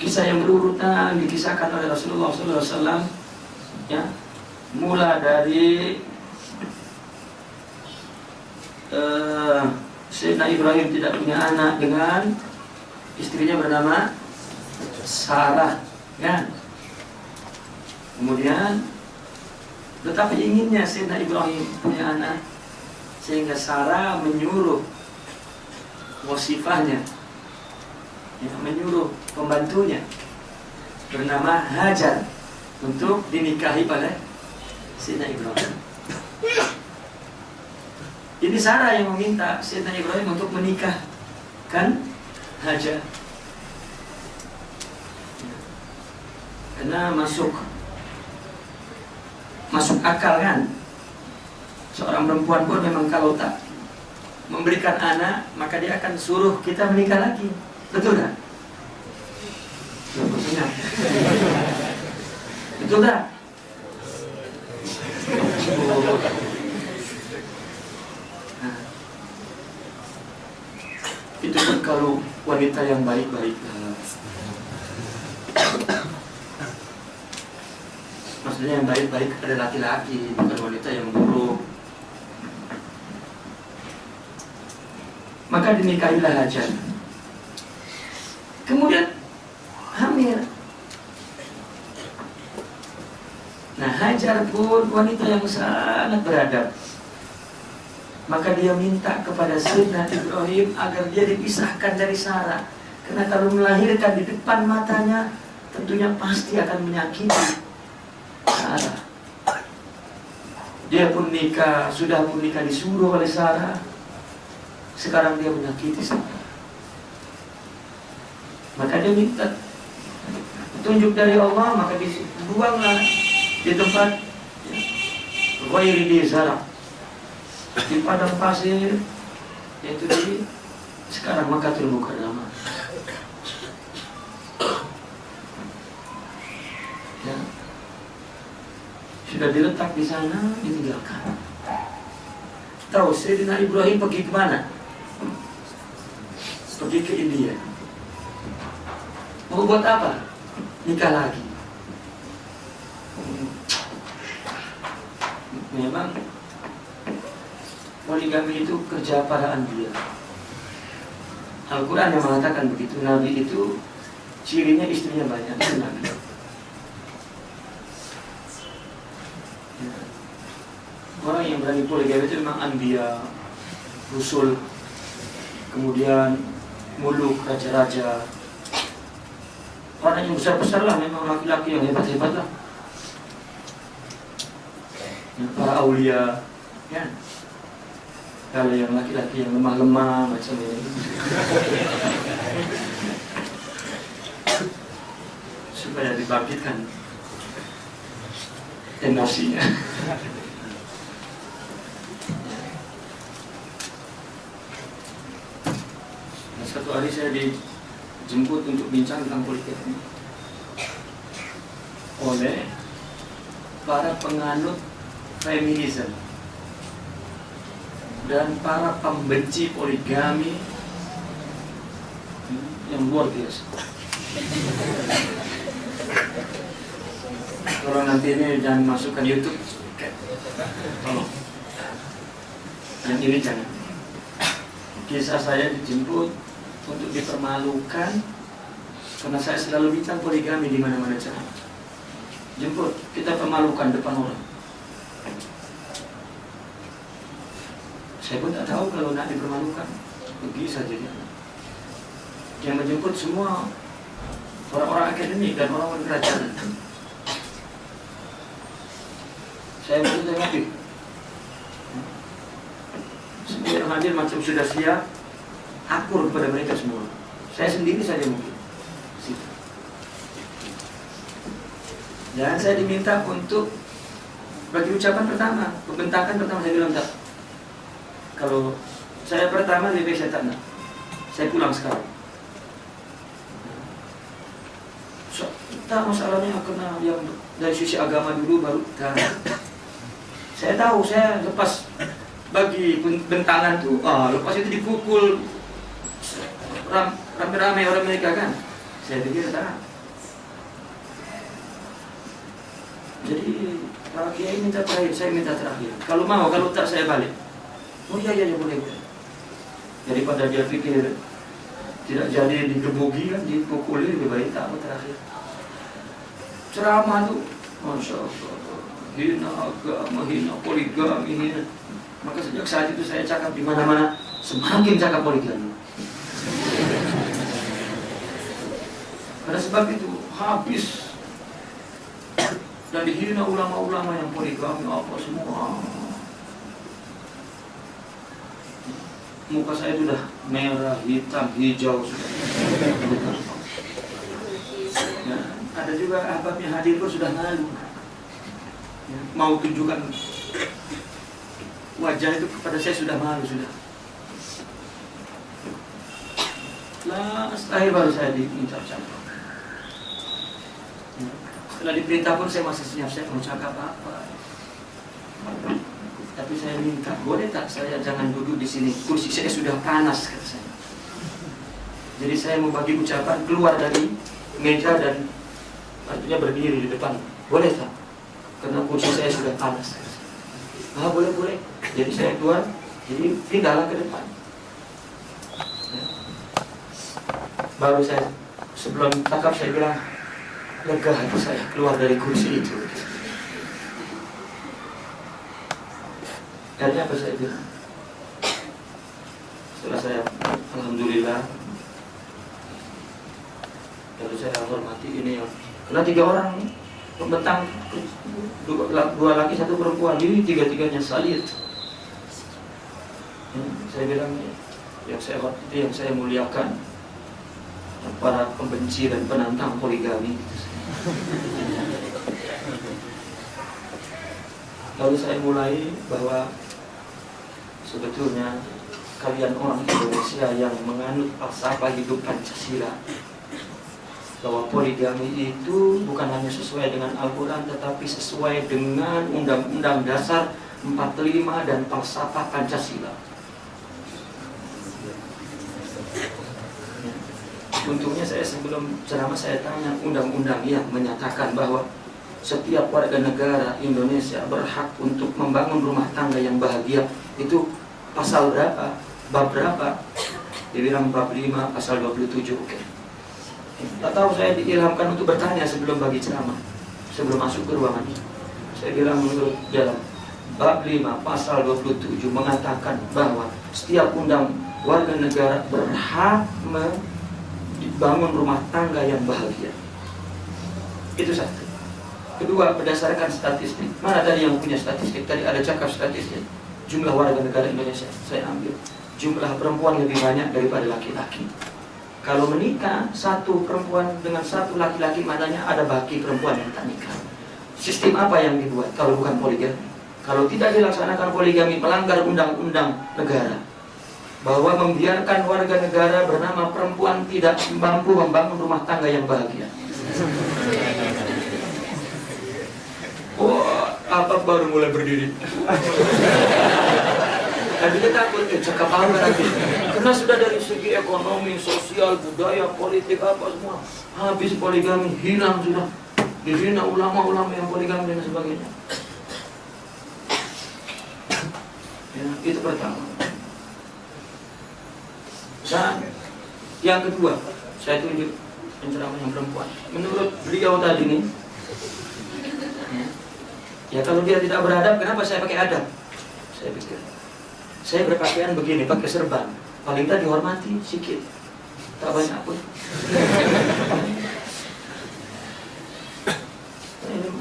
kisah yang berurutan dikisahkan oleh Rasulullah SAW, ya, mula dari Sayyidina Ibrahim tidak punya anak dengan istrinya bernama Sarah, ya. Kemudian betapa inginnya Sayyidina Ibrahim punya anak, sehingga Sarah menyuruh wasifahnya, ya, menyuruh pembantunya bernama Hajar untuk dinikahi oleh Sayyidina Ibrahim. Ini Sarah yang meminta Sayyidina Ibrahim untuk menikahkan Hajar, karena masuk akal kan. Seorang perempuan pun memang kalau tak memberikan anak, maka dia akan suruh kita menikah lagi. Betul tak? Betul tak? Nah, itu pun kalau wanita yang baik-baik. Maksudnya yang baik-baik ada laki-laki, bukan wanita yang buruk. Maka dinikahilah Hajar. Kemudian hamil. Nah, Hajar pun wanita yang sangat beradab. Maka dia minta kepada Sayyidina Ibrahim agar dia dipisahkan dari Sarah, karena kalau melahirkan di depan matanya tentunya pasti akan menyakiti Sarah. Dia pun nikah, sudah pun nikah disuruh oleh Sarah. Sekarang dia menyakiti Sarah. Maka dia minta petunjuk dari Allah, maka dibuanglah di tempat ghairi di zara, di padang pasir, yaitu di sekarang Makkahul Mukarramah. Ya. Sudah diletak di sana, ditinggalkan. Tahu Sayyidina Ibrahim pergi ke mana? Pergi ke India. Mau buat apa? Nikah lagi. Memang poligami itu kerja para anbiya. Al-Quran yang mengatakan begitu. Nabi itu cirinya istrinya banyak. Itu Nabi. Orang yang berani poligami itu memang anbiya, rusul, kemudian muluk, raja-raja. Orang yang besar-besar lah, memang laki-laki yang hebat-hebat lah. Para aulia, ya. Kalau yang laki-laki yang lemah-lemah macam ini, supaya dibangkitkan emosinya. Nah, satu hari saya dijemput untuk bincang tentang poligami oleh para penganut feminisme dan para pembenci poligami yang luar biasa. Kalau nanti ini jangan masukkan YouTube, tolong. Yang ini jangan. Kisah saya dijemput untuk dipermalukan karena saya selalu bincang poligami di mana-mana cara. Jemput, kita permalukan depan orang. Saya pun tak tahu kalau nak dipermalukan. Pergi saja dia. Yang menjemput semua orang-orang akademik dan orang-orang kerajaan. Saya pun tengok dia. Semua yang hadir macam sudah siap, akur kepada mereka semua. Saya sendiri saja mungkin. Dan saya diminta untuk bagi ucapan pertama, pembentakan pertama. Saya bilang tak. Kalau saya pertama lebih baik saya tak nak. Saya pulang sekarang. Tak masalahnya kena yang dari sisi agama dulu baru tak. Saya tahu saya lepas bagi bentangan tu, lepas itu dipukul ramai-ramai orang mereka kan. Saya pikir tak. Jadi Pak Kiai minta terakhir, saya minta terakhir. Kalau mau, kalau tak saya balik. Oh iya boleh. Daripada dia pikir tidak jadi digebuki kan, dipukuli, lebih baik tak mau terakhir. Ceramah tuh, Masya Allah, hina agama, hina poligami, hina. Maka sejak saat itu saya cakap di mana-mana, semakin cakap poligami. Pada sebab itu habis dan dihina ulama-ulama yang poligami apa semua. Muka saya sudah merah, hitam, hijau sudah. Ya, ada juga ahbabnya hadir pun sudah malu. Ya, mau tunjukkan wajah itu kepada saya sudah malu sudah. Akhir baru saya diucapkan. Ya, setelah diperintah pun saya masih siap, saya mau cakap apa. Tapi saya minta, boleh tak saya jangan duduk di sini, kursi saya sudah panas, kata saya. Jadi saya mau bagi ucapan keluar dari meja dan artinya berdiri di depan. Boleh tak? Karena kursi saya sudah panas. Boleh. Jadi saya keluar, jadi pindahlah ke depan. Baru saya, sebelum takap saya bilang, lega hati saya keluar dari kursi itu. Akhirnya apa saya bilang? Setelah saya alhamdulillah, lalu saya hormati ini ya. Karena 3 orang pembentang, 2 laki 1 perempuan, ini 3-3-nya salit. Saya bilang yang saya hormati, yang saya muliakan para pembenci dan penantang poligami. Lalu saya mulai bahwa sebetulnya kalian orang Indonesia yang menganut falsafah hidup Pancasila, bahwa poligami itu bukan hanya sesuai dengan Al-Quran, tetapi sesuai dengan Undang-Undang Dasar 45 dan falsafah Pancasila. Untungnya saya sebelum ceramah saya tanya undang-undang yang menyatakan bahwa setiap warga negara Indonesia berhak untuk membangun rumah tangga yang bahagia. Itu pasal berapa? Bab berapa? Dibilang bab 5 pasal 27. Oke. Tak tahu saya diilhamkan untuk bertanya sebelum bagi ceramah, sebelum masuk ke ruangan. Saya bilang menurut dalam bab 5 pasal 27 mengatakan bahwa setiap warga negara berhak membangun rumah tangga yang bahagia. Itu satu. Kedua, berdasarkan statistik. Mana tadi yang punya statistik? Tadi ada cakap statistik. Jumlah warga negara Indonesia, saya ambil. Jumlah perempuan lebih banyak daripada laki-laki. Kalau menikah, 1 perempuan dengan 1 laki-laki, maknanya ada baki perempuan yang tak nikah. Sistem apa yang dibuat kalau bukan poligami? Kalau tidak dilaksanakan poligami, melanggar undang-undang negara, bahwa membiarkan warga negara bernama perempuan tidak mampu membangun rumah tangga yang bahagia. Apa baru mulai berdiri? Tapi kita takut cakap apa nanti? Karena sudah dari segi ekonomi, sosial, budaya, politik apa semua habis poligami, hilang sudah. Dihina ulama-ulama yang poligami dan sebagainya. Ya, itu pertama. Dan yang kedua, saya tunjuk penceramah yang perempuan. Menurut beliau tadi nih, ya kalau dia tidak beradab, kenapa saya pakai adab? Saya pikir, saya berpakaian begini, pakai serban, paling tak dihormati sikit, tak banyak pun.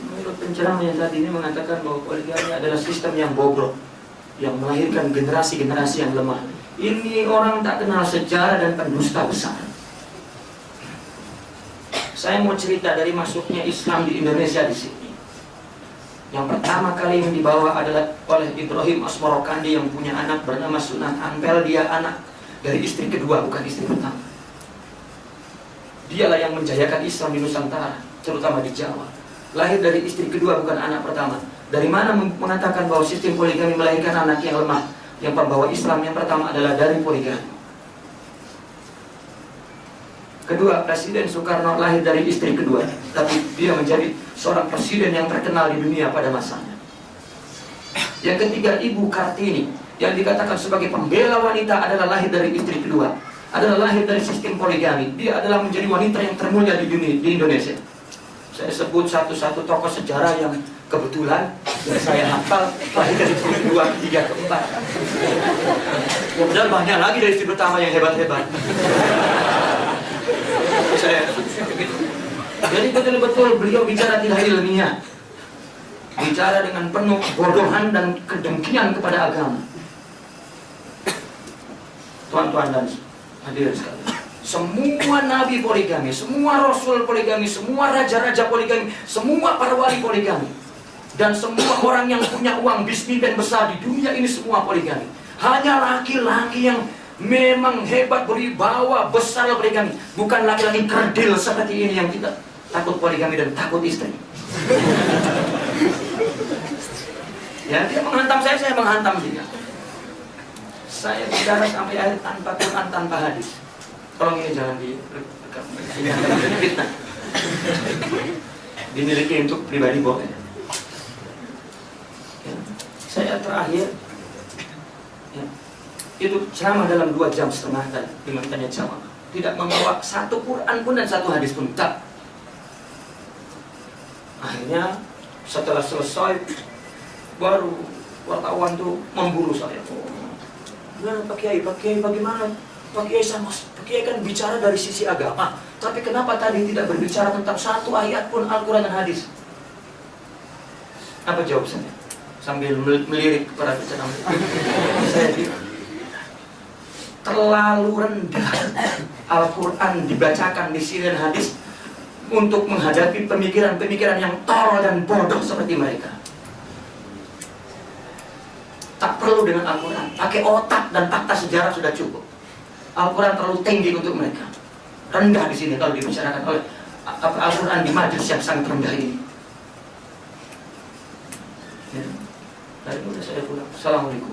Menurut penceramah yang tadi ini mengatakan bahwa poligami adalah sistem yang bobrok, yang melahirkan generasi-generasi yang lemah. Ini orang tak kenal sejarah dan pendusta besar. Saya mau cerita dari masuknya Islam di Indonesia di sini. Yang pertama kali yang dibawa adalah oleh Ibrahim Asmarokandi yang punya anak bernama Sunan Ampel. Dia anak dari istri kedua, bukan istri pertama. Dialah yang menjayakan Islam di Nusantara, terutama di Jawa. Lahir dari istri kedua, bukan anak pertama. Dari mana mengatakan bahwa sistem poligami melahirkan anak yang lemah? Yang pembawa Islam yang pertama adalah dari poligami. Kedua, Presiden Soekarno lahir dari istri kedua, tapi dia menjadi seorang presiden yang terkenal di dunia pada masanya. Yang ketiga, Ibu Kartini, yang dikatakan sebagai pembela wanita, adalah lahir dari istri kedua, adalah lahir dari sistem poligami. Dia adalah menjadi wanita yang termulia di dunia, di Indonesia. Saya sebut satu-satu tokoh sejarah yang kebetulan yang saya hafal lahir dari istri kedua, ketiga, keempat. Ya benar, banyak lagi dari istri pertama yang hebat-hebat. Jadi betul-betul beliau bicara tidak ilmiah, bicara dengan penuh bodohan dan kedengkian kepada agama. Tuan-tuan dan hadirin sekalian, semua nabi poligami, semua rasul poligami, semua raja-raja poligami, semua para wali poligami, dan semua orang yang punya uang bisnismen besar di dunia ini semua poligami. Hanya laki-laki yang memang hebat, berwibawa, besar poligami, bukan laki-laki kerdil seperti ini yang tidak takut poligami dan takut istri. Ya, dia menghantam saya menghantam dia. Saya bicara sampai akhir tanpa Quran, tanpa hadis. Tolong ini jangan direkam. Ini akan menjadi fitnah. Dimiliki untuk pribadi boleh. Ya. Saya terakhir, ya, itu ceramah dalam 2 jam setengah tadi, dimantannya ceramah. Tidak membawa satu Quran pun dan satu hadis pun, tak. Akhirnya setelah selesai, baru wartawan tuh memburu saya. Gimana Pak Kiai bagaimana? Pak Kiai kan bicara dari sisi agama, tapi kenapa tadi tidak berbicara tentang satu ayat pun Al-Quran dan hadis? Apa jawab saya? Sambil melirik kepada ceramah. Saya bilang, terlalu rendah Al-Quran dibacakan di sini dan hadis untuk menghadapi pemikiran-pemikiran yang tolol dan bodoh seperti mereka. Tak perlu dengan Al-Quran, pakai otak dan fakta sejarah sudah cukup. Al-Quran terlalu tinggi untuk mereka, rendah di sini kalau dibicarakan oleh Al-Quran di majelis yang sangat rendah ini. Ya. Dari muda saya pulang. Assalamualaikum.